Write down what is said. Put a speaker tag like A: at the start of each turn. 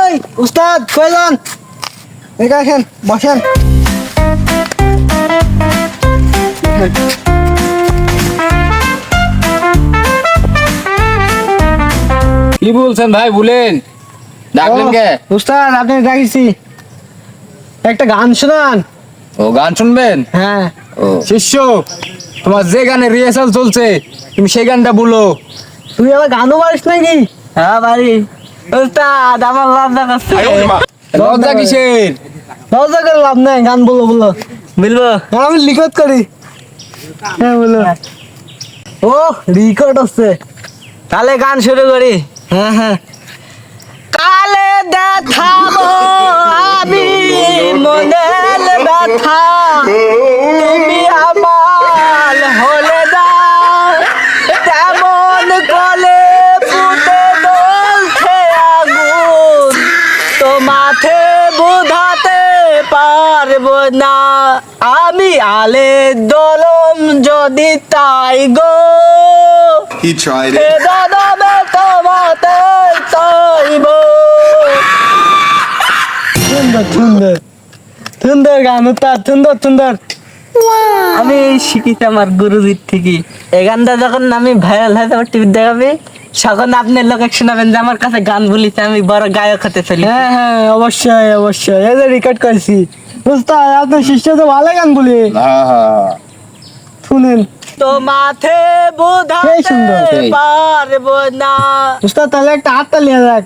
A: এই উস্তাদ কই যান? এখানে আসেন, বসেন।
B: কি বলছেন ভাই, বলেন, ডাকলেন কে?
A: উস্তাদ আপনি ডাকিছি, একটা গান শোনান।
B: ও, গান শুনবেন?
A: হ্যাঁ।
B: ও শিষ্য, তোমার যে গানের রিহার্সাল চলছে তুমি সেই গানটা বলো।
A: তুই আবার গানও পারিস নাকি?
C: হ্যাঁ পারি। উস্তাদ আমার লজ্জা করছে।
B: লজ্জা কিসের?
A: লজ্জা করে লাভ নাই, গান বলো বলো।
C: বলবো?
A: আমি লিখত করি। হ্যাঁ বলো। ও রেকর্ড হচ্ছে।
C: তাহলে গান শুরু করি।
A: হ্যাঁ হ্যাঁ।
C: কালে দেখাবো আমি মনের ব্যথা, তুমি আমার হলে দাও তেমন কলে পুঁতে জ্বলছে আগুন, তোমাকে বোঝাতে পারবো না আমি আলে দলম যদি তাই গো।
D: He tried
C: A
D: it.
C: দাদামে তোমাতে চাইব।
A: সুন্দর সুন্দর সুন্দর গান উস্তাদ, সুন্দর সুন্দর।
C: আমি শিখেছি আমার গুরুজির থেকে। এই গানটা যখন আমি ভাইরাল হয়ে যাবো টিভি দেখাবে, তখন আপনি লোকে শোনাবেন যে আমার কাছে গান বলিতে আমি বড় গায়ক হতে চলি।
A: হ্যাঁ হ্যাঁ অবশ্যই অবশ্যই, এই যে রেকর্ড করছি। উস্তাদ আপনার শিষ্য তো ভালো গান বলি,
B: হ্যাঁ হ্যাঁ,
A: শুনেন।
C: তোমাতে
A: সেই সুন্দর,
C: বোঝাতে
B: সেই।
C: পারবো না।
A: উস্তাদ তাহলে একটা হাততালি দেওয়া যাক।